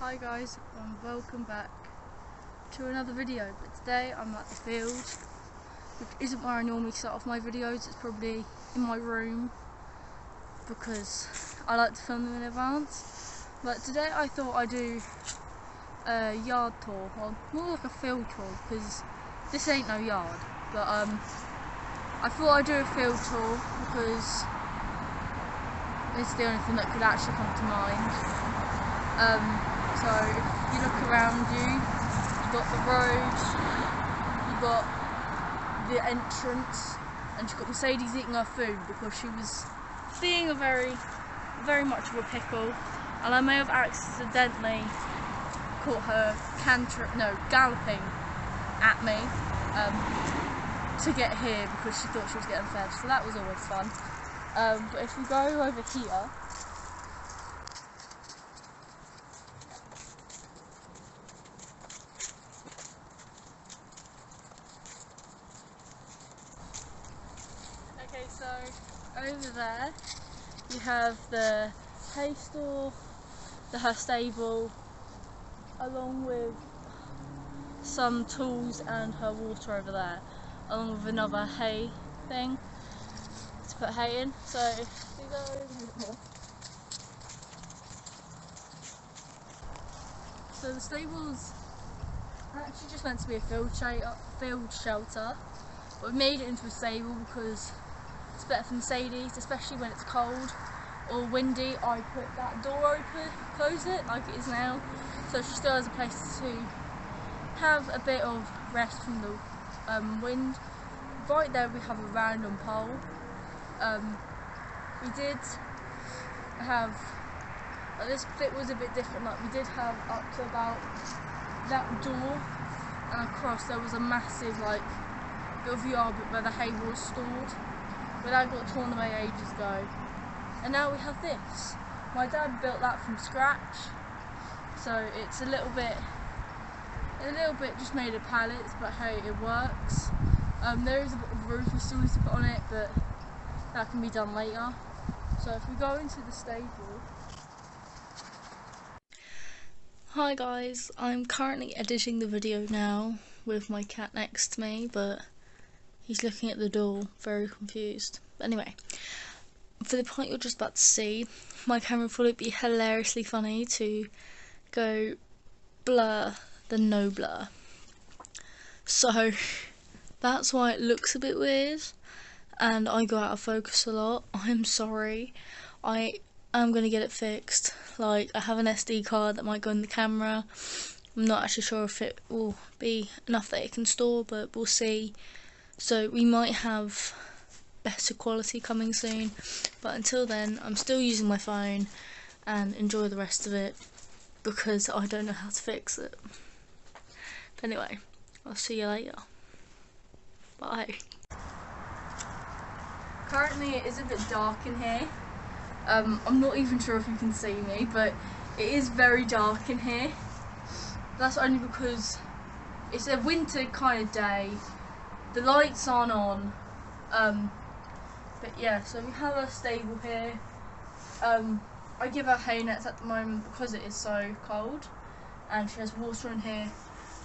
Hi guys, and welcome back to another video. But today I'm at the field, which isn't where I normally start off my videos. It's probably in my room because I like to film them in advance. But today I thought I'd do a yard tour, or more like a field tour, because this ain't no yard. But I thought I'd do a field tour because it's the only thing that could actually come to mind. So if you look around you, you've got the road, you've got the entrance, and you've got Mercedes eating her food because she was being very much of a pickle, and I may have accidentally caught her galloping at me to get here because she thought she was getting fed, so that was always fun. But if we go over here, okay, so over there you have the hay store, her stable, along with some tools and her water over there, along with another hay thing to put hay in. So if we go over here, so the stable's actually just meant to be a field shelter, but we made it into a stable because it's better for Mercedes, especially when it's cold or windy. I put that door open, close it like it is now, so she still has a place to have a bit of rest from the wind. Right there we have a random pole. We did have, this bit was a bit different, like we did have up to about that door and across there was a massive bit of yard where the hay was stored, but that got torn away ages ago, and now we have this. My dad built that from scratch, so it's a little bit just made of pallets, but hey, it works. There is a bit of roof we still need to put on it, but that can be done later. So if we go into the stable. Hi guys, I'm currently editing the video now with my cat next to me, but he's looking at the door, very confused. But anyway, for the point you're just about to see, my camera thought it'd be hilariously funny to go blur than no blur. So that's why it looks a bit weird and I go out of focus a lot. I'm sorry. I am going to get it fixed. I have an SD card that might go in the camera. I'm not actually sure if it will be enough that it can store, but we'll see. So we might have better quality coming soon, but until then I'm still using my phone and enjoy the rest of it because I don't know how to fix it. But anyway, I'll see you later. Bye. Currently it is a bit dark in here. I'm not even sure if you can see me, but it is very dark in here. That's only because it's a winter kind of day. The lights aren't on. But yeah, so we have a stable here. I give her hay nets at the moment because it is so cold, and she has water in here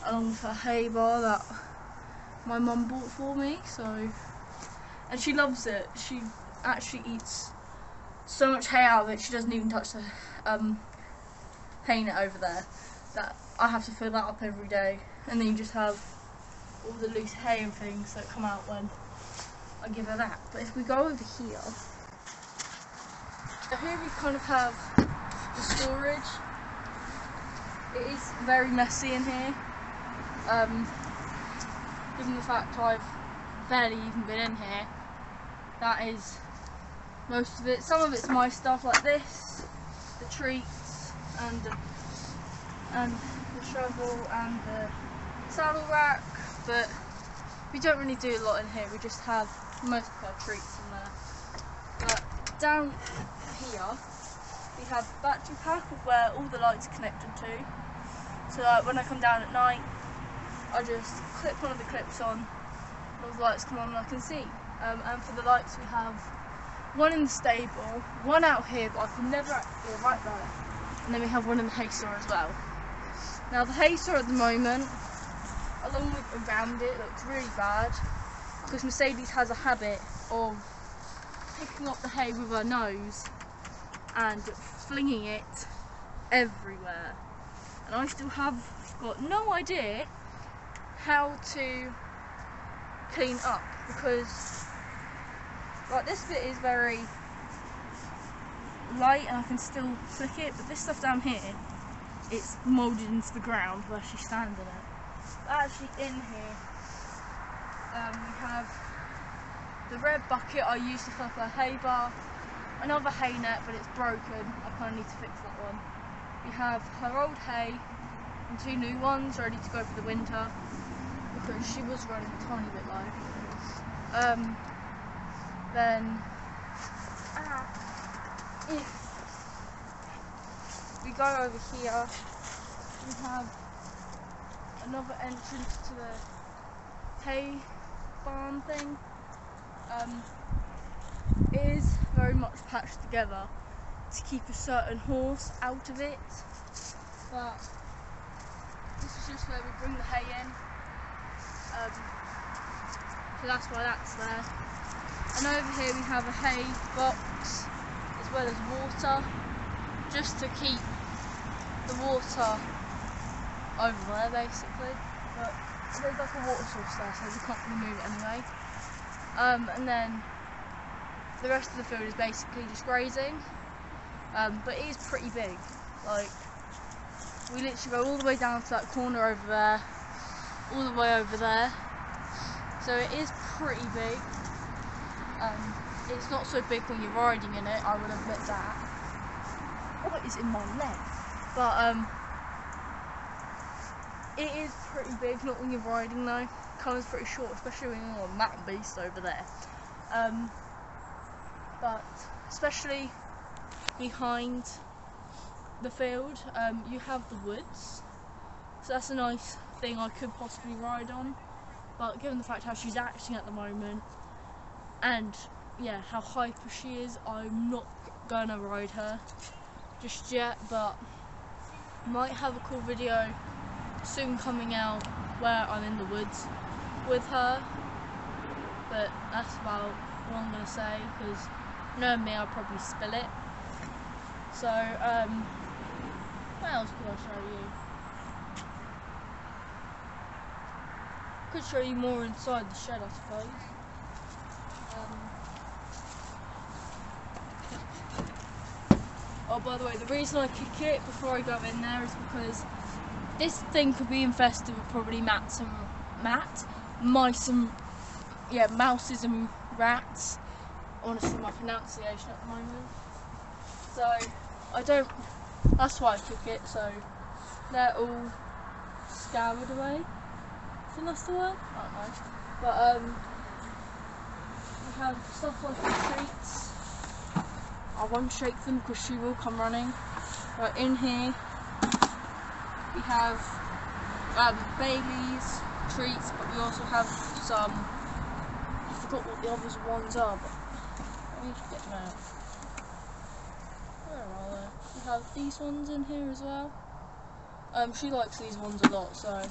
along with her hay bar that my mum bought for me. So, and she loves it. She actually eats so much hay out of it, she doesn't even touch the hay net over there. That I have to fill that up every day, and then you just have all the loose hay and things that come out when I give her that. But if we go over here, so here we kind of have the storage. It is very messy in here, given the fact I've barely even been in here. That is most of it. Some of it's my stuff, like this, the treats, and the shovel and the saddle rack, but we don't really do a lot in here. We just have most of our treats in there. But down here we have the battery pack of where all the lights are connected to. So when I come down at night, I just clip one of the clips on and all the lights come on and I can see. And for the lights we have one in the stable, one out here, but I can never, right there, and then we have one in the hay store as well. Now the hay store at the moment, along with around it, looks really bad because Mercedes has a habit of picking up the hay with her nose and flinging it everywhere, and I still have got no idea how to clean up, because like this bit is very light and I can still flick it, but this stuff down here, it's moulded into the ground where she's standing it. But actually in here we have the red bucket I used to fill up her hay bar, another hay net but it's broken, I kind of need to fix that one. We have her old hay and 2 new ones ready to go for the winter because she was running a tiny bit low. Then if we go over here, we have another entrance to the hay barn thing. It is very much patched together to keep a certain horse out of it, but this is just where we bring the hay in, so that's why that's there. And over here we have a hay box as well as water, just to keep the water over there basically, but there's like a water source there so we can't really move it anyway. And then the rest of the field is basically just grazing, but it is pretty big. Like, we literally go all the way down to that corner over there, all the way over there, so it is pretty big. It's not so big when you're riding in it, I will admit that. What is in my leg? But it is pretty big, not when you're riding though. Comes pretty short, especially when you're on that beast over there. But especially behind the field, you have the woods, so that's a nice thing I could possibly ride on. But given the fact how she's acting at the moment, and yeah, how hyper she is, I'm not gonna ride her just yet, but might have a cool video soon coming out where I'm in the woods with her. But that's about what I'm gonna say, because knowing me, I'll probably spill it. So what else could I show you? Could show you more inside the shed, I suppose. Oh, by the way, the reason I kick it before I go in there is because this thing could be infested with probably mice and mouses and rats. Honestly, my pronunciation at the moment. So that's why I kick it. So they're all scoured away. I think that's the word. I don't know. But we have stuff like the treats. I won't shake them because she will come running. But in here we have Bailey's treats, but we also have some, I forgot what the other ones are, but I need to get them out. Where are they? We have these ones in here as well. She likes these ones a lot, so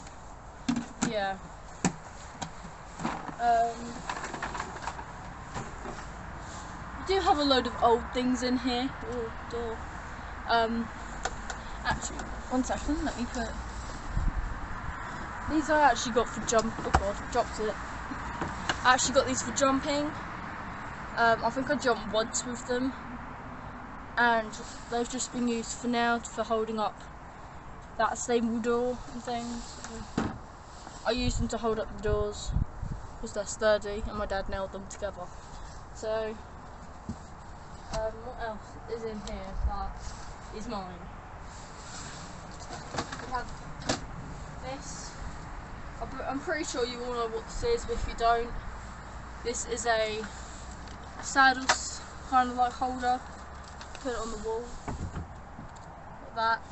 yeah. We do have a load of old things in here. Oh, door. Actually, one second, let me put. These I actually got for jump. Oh god, dropped it. I actually got these for jumping. I think I jumped once with them, and they've just been used for now for holding up that stable door and things. I used them to hold up the doors because they're sturdy, and my dad nailed them together. So, what else is in here that is mine? We have this. I'm pretty sure you all know what this is, but if you don't, this is a saddle kind of like holder. Put it on the wall like that.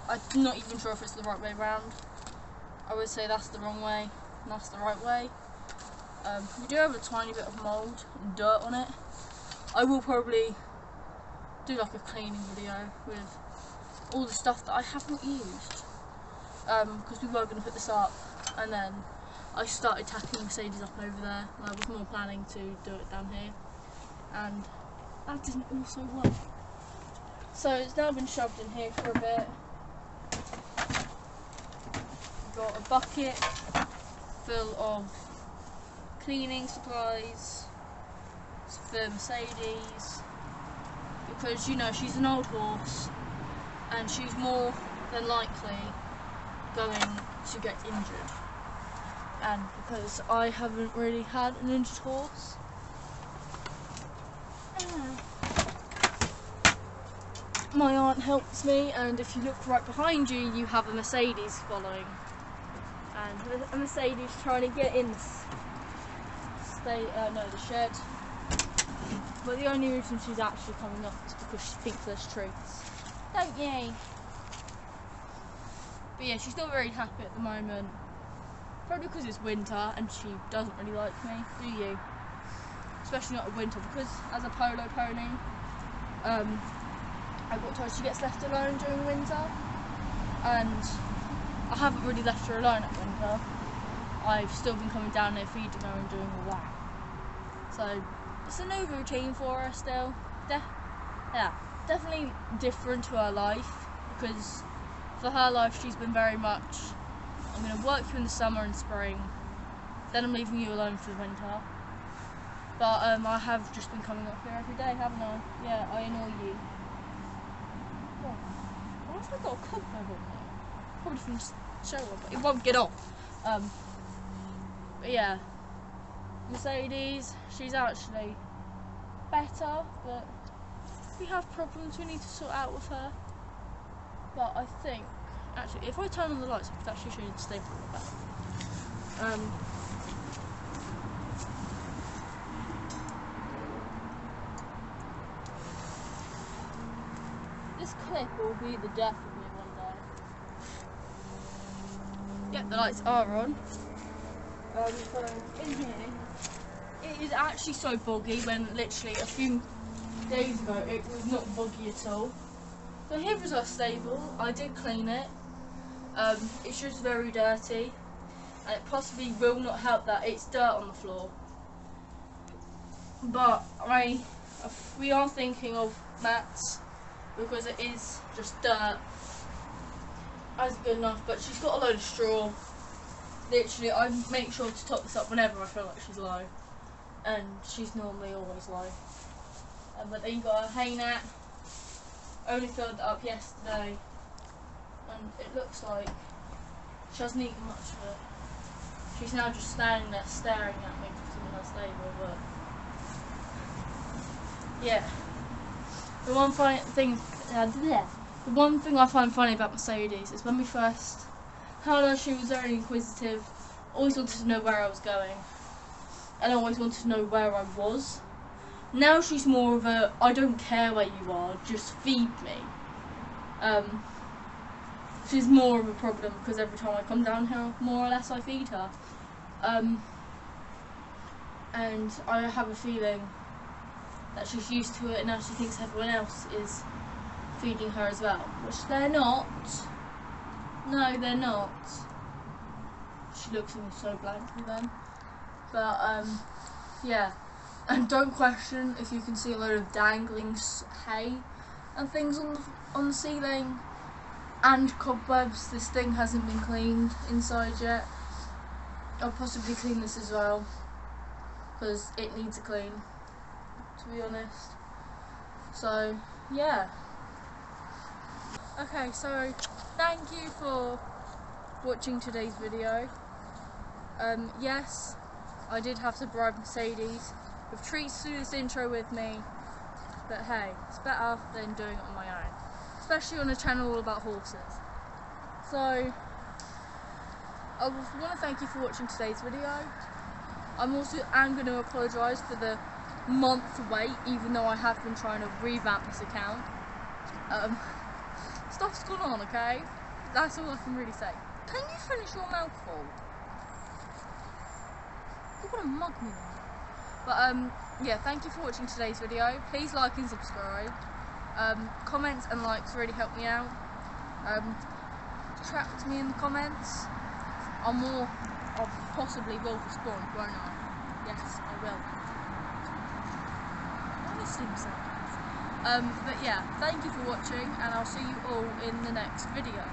I'm not even sure if it's the right way round. I would say that's the wrong way and that's the right way. We do have a tiny bit of mould and dirt on it. I will probably do like a cleaning video with all the stuff that I haven't used, because we were going to put this up, and then I started tacking Mercedes up over there, and I was more planning to do it down here, and that didn't also work. So it's now been shoved in here for a bit. We've got a bucket full of cleaning supplies for Mercedes, because you know she's an old horse and she's more than likely going to get injured, and because I haven't really had an injured horse, my aunt helps me, and if you look right behind you, you have a Mercedes following, and a Mercedes trying to get in the shed. But the only reason she's actually coming up is because she thinks there's treats. Don't you? But yeah, she's not very happy at the moment. Probably because it's winter and she doesn't really like me, do you? Especially not in winter, because as a polo pony, I got told she gets left alone during winter, and I haven't really left her alone at winter. I've still been coming down there feeding her and doing all that. So it's a new routine for her still. Definitely different to her life, because for her life she's been very much, I'm going to work you in the summer and spring, then I'm leaving you alone for the winter. But I have just been coming up here every day, haven't I? Yeah, I annoy you. Why have I got a cobweb on there? Probably from the shower, but it won't get off. But yeah, Mercedes, she's actually better, but we have problems we need to sort out with her. But I think, actually, if I turn on the lights, I could actually show you the stable a bit better. This clip will be the death of me one day. Yep, the lights are on. So in here, it is actually so boggy, when literally a few days ago it was not boggy at all. So here was our stable. I did clean it. It's just very dirty, and it possibly will not help that it's dirt on the floor. But we are thinking of mats, because it is just dirt. That's good enough, but she's got a load of straw. Literally, I make sure to top this up whenever I feel like she's low, and she's normally always low. But then you've got a hay net. Only filled it up yesterday, and it looks like she hasn't eaten much of it. She's now just standing there staring at me because I'm in her stable. But yeah, the one thing I find funny about Mercedes is when we first had her, she was very inquisitive, always wanted to know where I was going, and always wanted to know where I was. Now she's more of a, I don't care where you are, just feed me. She's more of a problem because every time I come down here, more or less I feed her. And I have a feeling that she's used to it, and now she thinks everyone else is feeding her as well, which they're not. No, they're not. She looks at me so blankly then. But yeah. And don't question if you can see a load of dangling hay and things on the ceiling, and cobwebs. This thing hasn't been cleaned inside yet. I'll possibly clean this as well, because it needs a clean, to be honest. So yeah. Okay, so thank you for watching today's video. Yes, I did have to bribe Mercedes with treats to do this intro with me, but hey, it's better than doing it on my own, especially on a channel all about horses. So I want to thank you for watching today's video. I'm going to apologise for the month wait, even though I have been trying to revamp this account. Stuff's gone on, okay? That's all I can really say. Can you finish your mouthful? You're gonna mug me now. But yeah, thank you for watching today's video. Please like and subscribe. Comments and likes really help me out. Chat to me in the comments. I possibly will respond, won't I? Yes, I will. But yeah, thank you for watching, and I'll see you all in the next video.